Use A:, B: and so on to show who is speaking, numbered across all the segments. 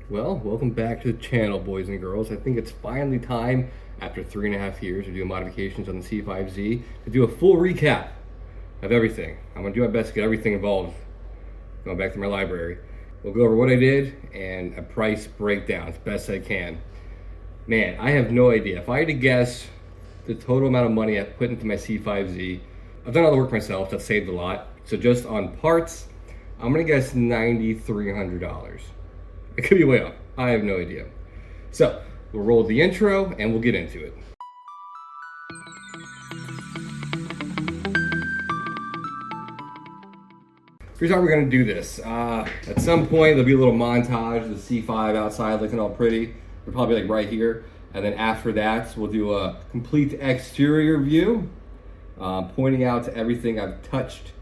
A: Well, welcome back to the channel, boys and girls. I think it's finally time, after 3.5 years of doing modifications on the C5Z, to do a full recap of everything. I'm gonna do my best to get everything involved. Going back to my library. We'll go over what I did and a price breakdown as best I can. Man, I have no idea. If I had to guess the total amount of money I put into my C5Z, I've done all the work myself, that saved a lot. So just on parts, I'm gonna guess $9,300. It could be way off. I have no idea. So we'll roll the intro and we'll get into it. Here's how we're gonna do this. At some point there'll be a little montage of the C5 outside looking all pretty. We're probably like right here. And then after that, we'll do a complete exterior view, pointing out to everything I've touched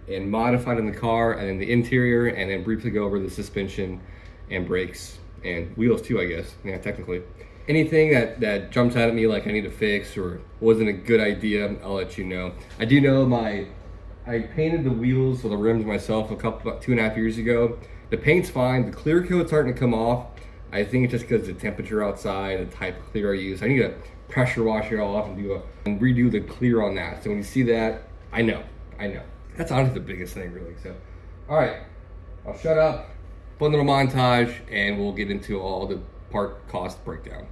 A: and modified in the car and in the interior, and then briefly go over the suspension and brakes and wheels too, I guess. Yeah, technically. Anything that jumps out at me like I need to fix or wasn't a good idea, I'll let you know. I do know I painted the wheels or the rims myself about 2.5 years ago. The paint's fine. The clear coat's starting to come off. I think it's just because the temperature outside, the type of clear I use. I need to pressure wash it all off and redo the clear on that. So when you see that, I know. That's honestly the biggest thing, really. So, all right, I'll shut up. Fun little montage, and we'll get into all the part cost breakdown.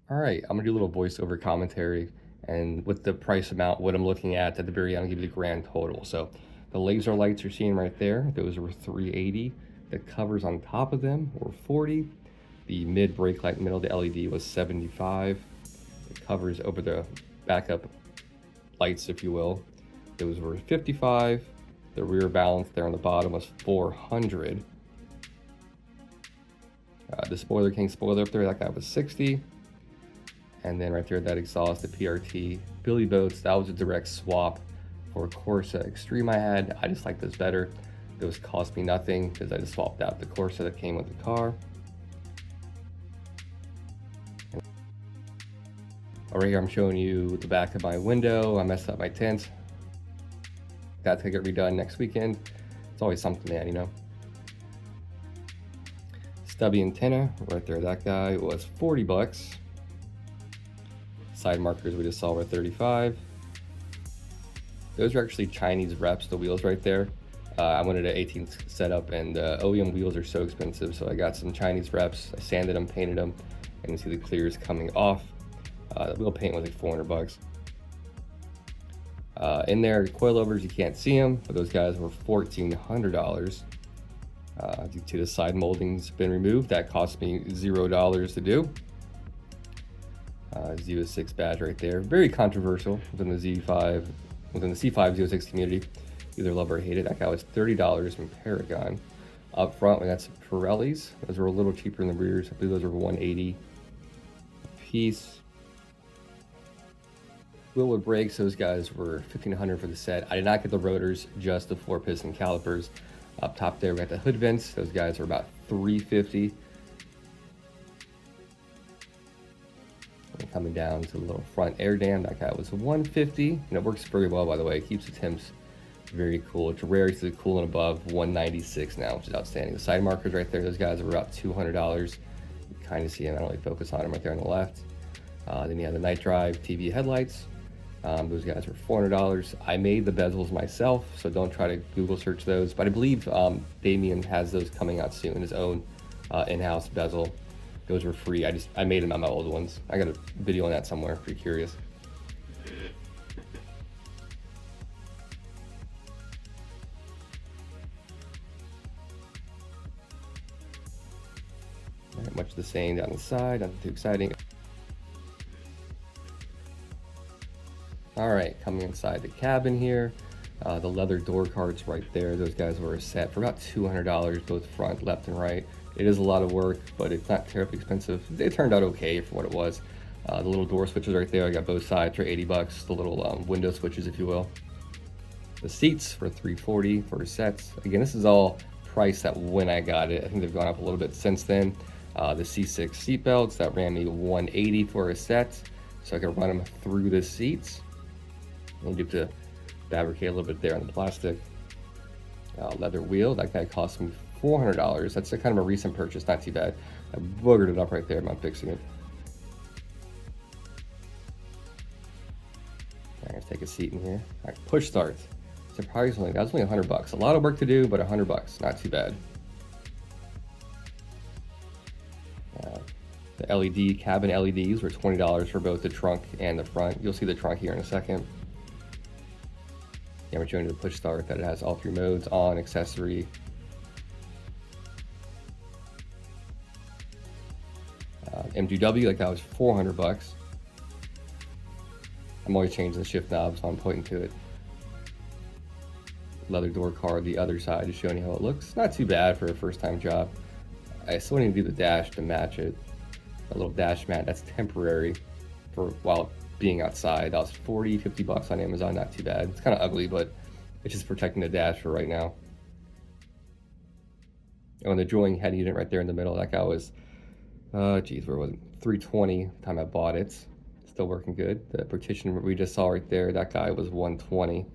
A: All right, I'm gonna do a little voiceover commentary and with the price amount, what I'm looking at the very end, I'll give you the grand total. So the laser lights you're seeing right there, those were $380. The covers on top of them were $40. The mid brake light in the middle of the LED was $75. The covers over the backup lights, if you will, those were $55. The rear balance there on the bottom was $400. The Spoiler King spoiler up there, that guy was $60. And then right there, that exhaust, the PRT, Billy Boats, that was a direct swap for a Corsa Extreme I had. I just like those better. Those cost me nothing because I just swapped out the Corsa that came with the car. Right here, I'm showing you the back of my window. I messed up my tint. That's gonna get redone next weekend. It's always something, man, you know. Stubby antenna, right there, that guy was 40 bucks. Side markers we just saw were 35. Those are actually Chinese reps, the wheels right there. I wanted an 18th setup, and OEM wheels are so expensive, so I got some Chinese reps. I sanded them, painted them, and you see the clears coming off. The wheel paint was like 400 bucks. In there, coilovers, you can't see them, but those guys were $1,400. Due to the side molding's been removed, that cost me $0 to do. Z06 badge right there. Very controversial within the C5 Z06 community. Either love or hate it. That guy was $30 from Paragon. Up front, we got some Pirellis. Those were a little cheaper in the rears. I believe those were $180 a piece. Wheelwood brakes, those guys were $1,500 for the set. I did not get the rotors, just the 4-piston calipers. Up top there, we got the hood vents. Those guys are about $350. And coming down to the little front air dam, that guy was $150, and it works very well, by the way. It keeps the temps very cool. It's rare to cool and above $196 now, which is outstanding. The side markers right there, those guys are about $200. You kind of see them. I don't really focus on them right there on the left. Then you have the night drive TV headlights. Those guys were $400. I made the bezels myself, so don't try to Google search those. But I believe Damien has those coming out soon, his own in-house bezel. Those were free. I made them on my old ones. I got a video on that somewhere if you're curious. Right, much the same down the side, nothing too exciting. All right, coming inside the cabin here, the leather door cards right there. Those guys were a set for about $200, both front, left, and right. It is a lot of work, but it's not terribly expensive. They turned out okay for what it was. The little door switches right there, I got both sides for $80. The little window switches, if you will. The seats for $340 for sets. Again, this is all priced at when I got it. I think they've gone up a little bit since then. The C6 seat belts, that ran me $180 for a set, so I could run them through the seats. You have to fabricate a little bit there on the plastic. Leather wheel, that guy cost me $400. That's a kind of a recent purchase, not too bad. I boogered it up right there, I'm fixing it. I'm gonna take a seat in here. All right, push start. Surprisingly, that was only $100. A lot of work to do, but $100, not too bad. The LED, cabin LEDs were $20 for both the trunk and the front. You'll see the trunk here in a second. Yeah, we're showing you the push start, that it has all 3 modes, on, accessory. MGW, like that was $400. I'm always changing the shift knob, so I'm pointing to it. Leather door card, the other side, is showing you how it looks. Not too bad for a first time job. I still need to do the dash to match it. A little dash mat, that's temporary for while being outside. That was $40-50 on Amazon, not too bad. It's kind of ugly, but it's just protecting the dash for right now. Oh, and the drawing head unit right there in the middle, that guy was, geez, where was it? $320 the time I bought it. Still working good. The partition we just saw right there, that guy was $120.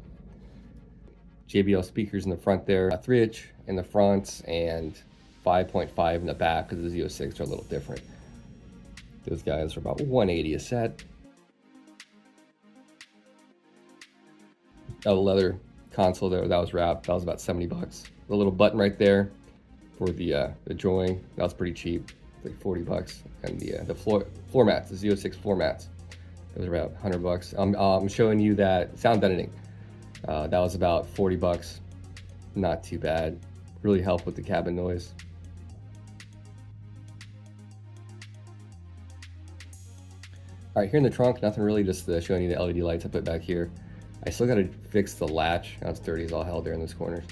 A: JBL speakers in the front there, 3-inch in the front and 5.5 in the back, because the Z06 are a little different. Those guys are about $180 a set. Oh, the leather console there, that was wrapped. That was about $70. The little button right there for the drawing, that was pretty cheap, like $40. And the floor mats, the Z06 floor mats, those are about $100. I'm showing you that sound deadening. That was about $40. Not too bad. Really helped with the cabin noise. All right, here in the trunk, nothing really, just showing you the LED lights I put back here. I still gotta fix the latch. Now it's dirty as all hell there in those corners.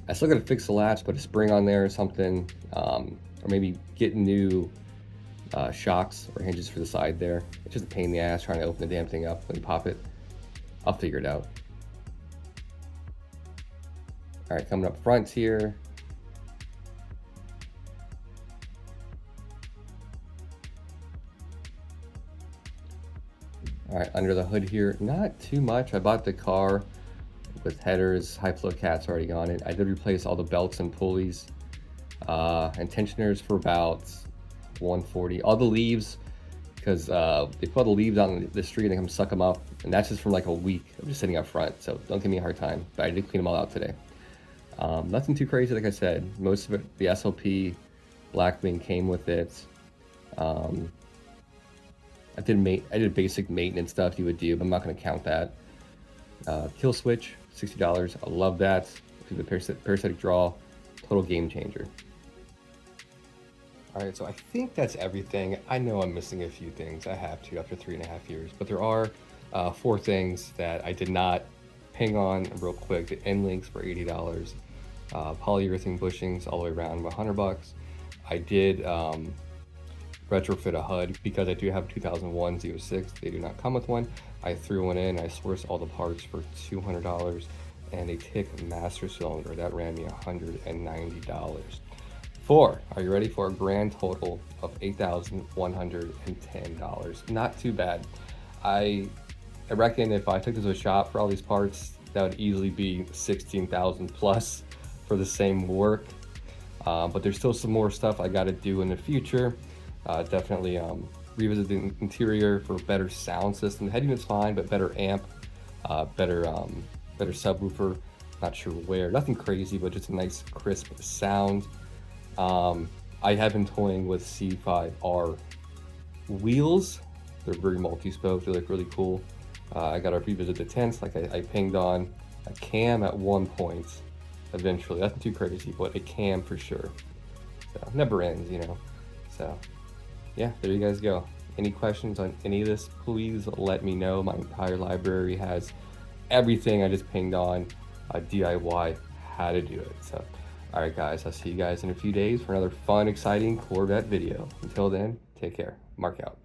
A: I still gotta fix the latch, put a spring on there or something, or maybe get new shocks or hinges for the side there. It's just a pain in the ass trying to open the damn thing up when you pop it. I'll figure it out. All right, coming up front here. All right, under the hood here, not too much. I bought the car with headers, high flow cats already on it. I did replace all the belts and pulleys and tensioners for about $140. All the leaves, because they put the leaves out on the street and they come suck them up, and that's just from like a week of just sitting up front, so don't give me a hard time, but I did clean them all out today. Nothing too crazy, like I said. Most of it, the SLP black bean came with it. I did basic maintenance stuff you would do, but I'm not going to count that. Kill switch, $60. I love that. The parasitic draw, total game changer. All right, so I think that's everything. I know I'm missing a few things. I have to after 3.5 years, but there are 4 things that I did not ping on real quick. The end links for $80. Polyurethane bushings all the way around, $100. I did retrofit a HUD because I do have a 2001 Z06. They do not come with one. I threw one in. I sourced all the parts for $200. and a TIC master cylinder. That ran me $190. 4, are you ready for a grand total of $8,110? Not too bad. I reckon if I took this to a shop for all these parts, that would easily be 16,000 plus for the same work. But there's still some more stuff I got to do in the future. Definitely revisit the interior for a better sound system. The head unit's fine, but better amp, better subwoofer. Not sure where. Nothing crazy, but just a nice crisp sound. I have been toying with C5 wheels. They're very multi-spoke. They look really cool. I got to revisit the tents. Like I pinged on a cam at one point. Eventually, nothing too crazy, but a cam for sure. So never ends, you know. So yeah, there you guys go. Any questions on any of this, please let me know. My entire library has everything I just pinged on, DIY, how to do it. So, all right, guys, I'll see you guys in a few days for another fun, exciting Corvette video. Until then, take care. Mark out.